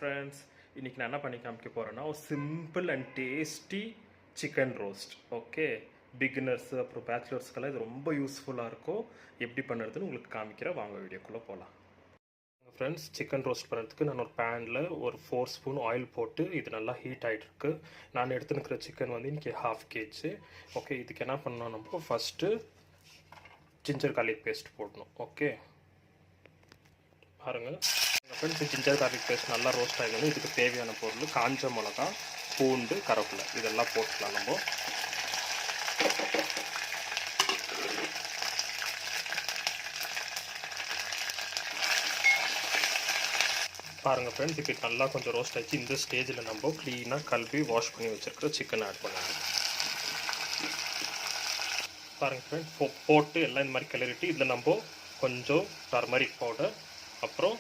Friends, இன்றைக்கி நான் என்ன பண்ணி காமிக்க போகிறேன்னா ஒரு simple and tasty chicken roast. Okay, beginners அப்புறம் பேச்சுலர்ஸ்க்கெல்லாம் இது ரொம்ப யூஸ்ஃபுல்லாக இருக்கும். எப்படி பண்ணுறதுன்னு உங்களுக்கு காமிக்கிறேன், வாங்க வீடியோக்குள்ளே போகலாம். ஃப்ரெண்ட்ஸ், சிக்கன் ரோஸ்ட் பண்ணுறதுக்கு நான் ஒரு பேனில் ஒரு 4 ஸ்பூன் ஆயில் போட்டு இது நல்லா ஹீட் ஆகிட்டுருக்கு. நான் எடுத்துனுக்கிற சிக்கன் வந்து இன்றைக்கி 1/2 kg. ஓகே, இதுக்கு என்ன பண்ணணும், நம்ம ஃபஸ்ட்டு ஜிஞ்சர் கார்லிக் பேஸ்ட் போடணும். ஓகே பாருங்கள் ஃப்ரெண்ட்ஸ், ஜிஞ்சர் கார்லிக் பேஸ்ட் நல்லா ரோஸ்ட் ஆகிடணும். இதுக்கு தேவையான பொருள் காஞ்ச மிளகா, பூண்டு, கருவேப்பிலை இதெல்லாம் போட்டுக்கலாம் நம்ம. பாருங்கள் ஃப்ரெண்ட்ஸ், இப்போ நல்லா கொஞ்சம் ரோஸ்ட் ஆகிடுச்சு. இந்த ஸ்டேஜில் நம்ம க்ளீனாக கழுவி வாஷ் பண்ணி வச்சுருக்கிற சிக்கன் ஆட் பண்ணலாம். பாருங்கள் ஃப்ரெண்ட்ஸ், போட்டு எல்லாம் இந்த மாதிரி கிளறிட்டு இதில் நம்ம கொஞ்சம் டர்மரிக் பவுடர், அப்புறம்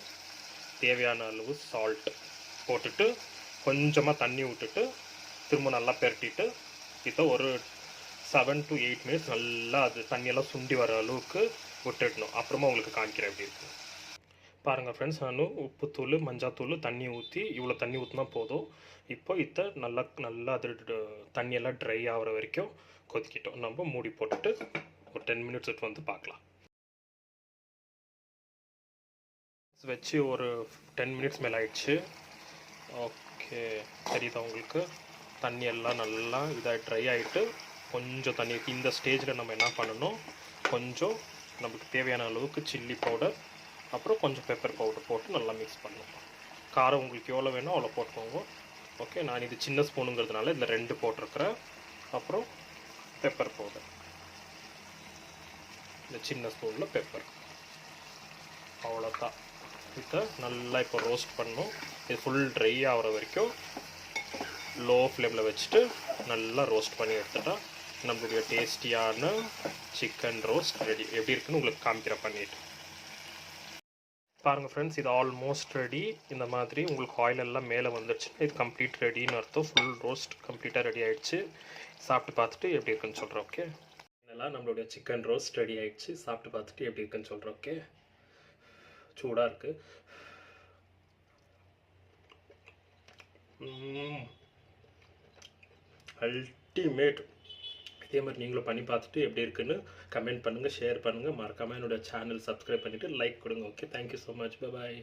தேவையான அளவு சால்ட் போட்டுட்டு கொஞ்சமாக தண்ணி விட்டுட்டு திரும்ப நல்லா பெரட்டிட்டு இதை ஒரு 7 to 8 மினிட்ஸ் நல்லா அது தண்ணியெல்லாம் சுண்டி வர அளவுக்கு விட்டுடணும். அப்புறமா உங்களுக்கு காமிக்கிறேன் எப்படி இருக்குது. பாருங்கள் ஃப்ரெண்ட்ஸ், நான் உப்புத்தூள், மஞ்சாத்தூள், தண்ணி ஊற்றி இவ்வளோ தண்ணி ஊற்றினா போதும். இப்போ இதை நல்லா அது தண்ணியெல்லாம் ட்ரை ஆகிற வரைக்கும் கொதிக்கிட்டோம். நம்ம மூடி போட்டுட்டு ஒரு 10 மினிட்ஸ் வந்து பார்க்கலாம். வச்சு ஒரு 10 மினிட்ஸ் மேலே ஆயிடுச்சு. ஓகே, தெரியுதா உங்களுக்கு? தண்ணி எல்லாம் நல்லா இதாக ட்ரை ஆகிட்டு கொஞ்சம் தண்ணி இந்த ஸ்டேஜில் நம்ம என்ன பண்ணணும், கொஞ்சம் நமக்கு தேவையான அளவுக்கு சில்லி பவுடர், அப்புறம் கொஞ்சம் பெப்பர் பவுடர் போட்டு நல்லா மிக்ஸ் பண்ணணும். காரம் உங்களுக்கு எவ்வளோ வேணும் அவ்வளோ போட்டுக்கோங்க. ஓகே, நான் இது சின்ன ஸ்பூனுங்கிறதுனால இதில் 2 போட்டிருக்கிறேன். அப்புறம் பெப்பர் பவுடர், இந்த சின்ன ஸ்பூனில் பெப்பர், அவ்வளோதான். இதை நல்லா இப்போ ரோஸ்ட் பண்ணணும். இது ஃபுல் ட்ரை ஆகிற வரைக்கும் லோ ஃப்ளேமில் வச்சுட்டு நல்லா ரோஸ்ட் பண்ணி எடுத்துட்டா நம்மளுடைய டேஸ்டியான சிக்கன் ரோஸ்ட் ரெடி. எப்படி இருக்குன்னு உங்களுக்கு காமிக்கிற பண்ணிட்டு பாருங்கள் ஃப்ரெண்ட்ஸ், இது ஆல்மோஸ்ட் ரெடி. இந்த மாதிரி உங்களுக்கு ஆயில் எல்லாம் மேலே வந்துடுச்சுன்னா இது கம்ப்ளீட் ரெடின்னு அர்த்தம். ஃபுல் ரோஸ்ட் கம்ப்ளீட்டாக ரெடி ஆகிடுச்சு. சாப்பிட்டு பார்த்துட்டு எப்படி இருக்குன்னு சொல்கிறேன். ஓகே, இதெல்லாம் நம்மளுடைய சிக்கன் ரோஸ்ட் ரெடி ஆகிடுச்சு. சாப்பிட்டு பார்த்துட்டு எப்படி இருக்குன்னு சொல்கிறேன். ஓகே, சூடாக இருக்குது. அல்டிமேட். இதே மாதிரி நீங்களும் பண்ணி பார்த்துட்டு எப்படி இருக்குன்னு கமெண்ட் பண்ணுங்கள், ஷேர் பண்ணுங்கள். மறக்காமல் என்னோடய சேனல் சப்ஸ்கிரைப் பண்ணிவிட்டு லைக் கொடுங்க. Okay, thank you so much. Bye bye.